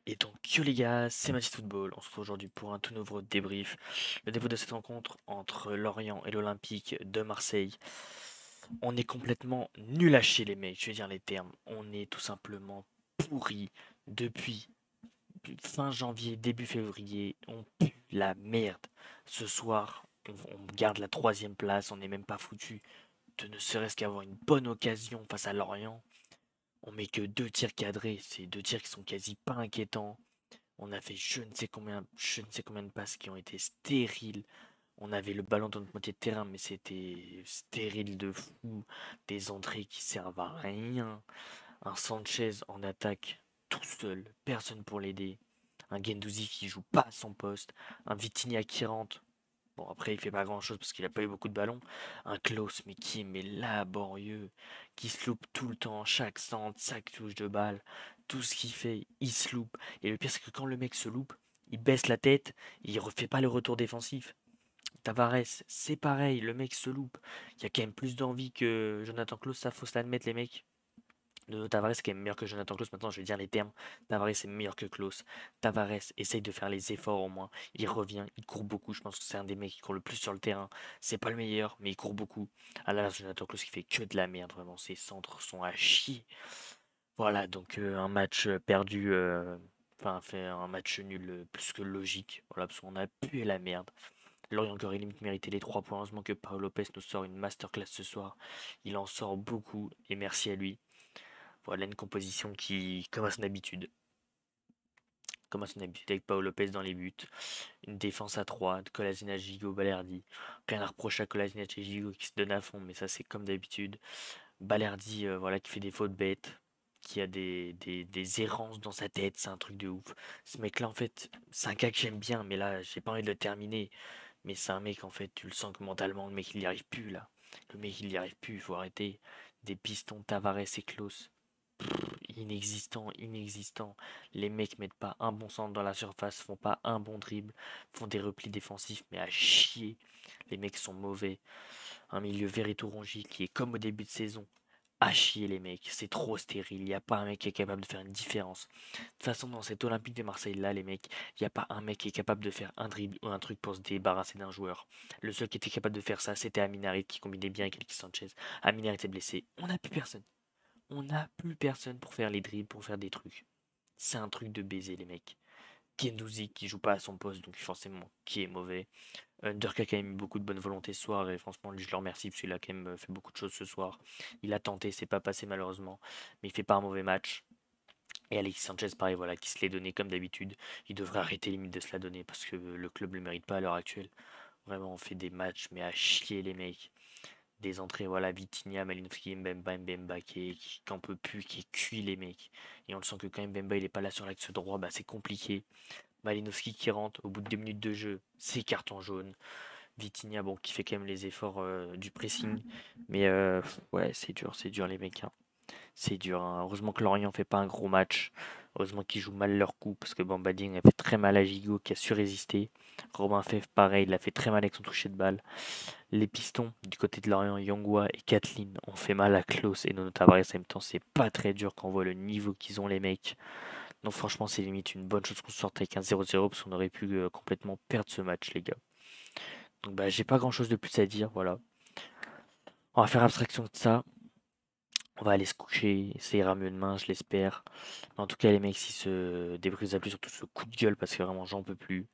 Et donc, yo les gars, c'est Mathis Football. On se retrouve aujourd'hui pour un tout nouveau débrief. Le débrief de cette rencontre entre Lorient et l'Olympique de Marseille. On est complètement nul à chier, les mecs. Je vais dire les termes. On est tout simplement pourri depuis fin janvier, début février. On pue la merde. Ce soir, on garde la troisième place. On n'est même pas foutu de ne serait-ce qu'avoir une bonne occasion face à Lorient. On met que deux tirs cadrés. C'est deux tirs qui sont quasi pas inquiétants. On a fait je ne sais combien de passes qui ont été stériles. On avait le ballon dans notre moitié de terrain, mais c'était stérile de fou. Des entrées qui servent à rien. Un Sanchez en attaque tout seul, personne pour l'aider. Un Guendouzi qui joue pas à son poste. Un Vitinha qui rentre. Bon, après, il fait pas grand chose parce qu'il a pas eu beaucoup de ballons. Un Klaus, mais qui est laborieux, qui se loupe tout le temps, chaque centre, chaque touche de balle, tout ce qu'il fait, il se loupe. Et le pire, c'est que quand le mec se loupe, il baisse la tête, il refait pas le retour défensif. Tavares, c'est pareil, le mec se loupe. Il y a quand même plus d'envie que Jonathan Klaus, ça faut se l'admettre, les mecs. Nuno Tavares est quand même meilleur que Jonathan Klaus. Maintenant, je vais dire les termes. Tavares est meilleur que Klaus. Tavares essaye de faire les efforts au moins. Il revient, il court beaucoup. Je pense que c'est un des mecs qui court le plus sur le terrain. C'est pas le meilleur, mais il court beaucoup. À l'inverse, Jonathan Klaus qui fait que de la merde. Vraiment, ses centres sont à chier. Voilà, donc un match perdu. Enfin, fait un match nul plus que logique. Voilà, parce qu'on a pué la merde. Lorient aurait limite mérité les 3 points. Heureusement que Paolo Lopez nous sort une masterclass ce soir. Il en sort beaucoup et merci à lui. Voilà une composition qui, comme à son habitude avec Paolo Lopez dans les buts, une défense à 3, de Kolasinac, Gigot, Balerdi. Rien à reprocher à Kolasinac et Gigot qui se donnent à fond, mais ça c'est comme d'habitude. Balerdi, voilà, qui fait des fautes bêtes, qui a des errances dans sa tête, c'est un truc de ouf. Ce mec-là, en fait, c'est un gars que j'aime bien, mais là, j'ai pas envie de le terminer. Mais c'est un mec, en fait, tu le sens que mentalement, le mec, il n'y arrive plus, là. Le mec, il n'y arrive plus, il faut arrêter. Des pistons, Tavares et Klose. Inexistant, inexistant. Les mecs mettent pas un bon centre dans la surface, font pas un bon dribble, font des replis défensifs, mais à chier. Les mecs sont mauvais. Un milieu Verretou-Rongi qui est comme au début de saison. À chier les mecs, c'est trop stérile, il n'y a pas un mec qui est capable de faire une différence. De toute façon, dans cet Olympique de Marseille là, les mecs, il n'y a pas un mec qui est capable de faire un dribble ou un truc pour se débarrasser d'un joueur. Le seul qui était capable de faire ça, c'était Aminarit qui combinait bien avec Alexis Sanchez. Aminarit est blessé, on n'a plus personne. On n'a plus personne pour faire les dribbles, pour faire des trucs. C'est un truc de baiser, les mecs. Guendouzi qui joue pas à son poste, donc forcément qui est mauvais. Underk a quand même eu beaucoup de bonne volonté ce soir, et franchement, lui, je le remercie parce qu'il a quand même fait beaucoup de choses ce soir. Il a tenté, c'est pas passé malheureusement, mais il fait pas un mauvais match. Et Alexis Sanchez, pareil, voilà, qui se l'est donné comme d'habitude. Il devrait arrêter limite de se la donner parce que le club le mérite pas à l'heure actuelle. Vraiment, on fait des matchs, mais à chier, les mecs. Des entrées, voilà, Vitinha, Malinowski, Mbemba, Mbemba qui en peut plus, qui est cuit les mecs. Et on le sent que quand Mbemba il est pas là sur l'axe droit, bah c'est compliqué. Malinowski qui rentre au bout de 2 minutes de jeu, c'est carton jaune. Vitinha, bon, qui fait quand même les efforts du pressing. Mais ouais, c'est dur les mecs, hein. C'est dur, hein. Heureusement que Lorient fait pas un gros match. Heureusement qu'ils jouent mal leur coup parce que Bamba Dieng a fait très mal à Gigot qui a su résister. Robin Fef, pareil, il a fait très mal avec son toucher de balle. Les pistons du côté de Lorient, Yongwa et Kathleen ont fait mal à Klaus et Nono Tavares. En même temps, c'est pas très dur quand on voit le niveau qu'ils ont, les mecs. Donc, franchement, c'est limite une bonne chose qu'on sorte avec un 0-0 parce qu'on aurait pu complètement perdre ce match, les gars. Donc, bah, j'ai pas grand chose de plus à dire. Voilà. On va faire abstraction de ça. On va aller se coucher. Ça ira mieux demain, je l'espère. Mais en tout cas, les mecs, si ce débrief vous a plu, surtout ce coup de gueule parce que vraiment, j'en peux plus.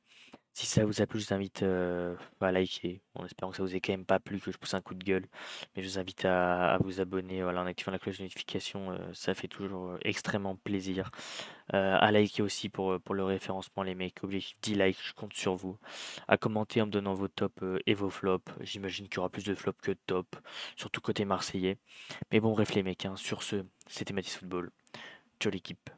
Si ça vous a plu, je vous invite à liker, en espérant que ça vous ait quand même pas plu, que je pousse un coup de gueule. Mais je vous invite à vous abonner, voilà, en activant la cloche de notification, ça fait toujours extrêmement plaisir. À liker aussi pour le référencement, les mecs. Objectif 10 likes, je compte sur vous. À commenter en me donnant vos tops et vos flops. J'imagine qu'il y aura plus de flops que de tops, surtout côté marseillais. Mais bon, bref, les mecs, hein, sur ce, c'était Mathis Football. Ciao l'équipe.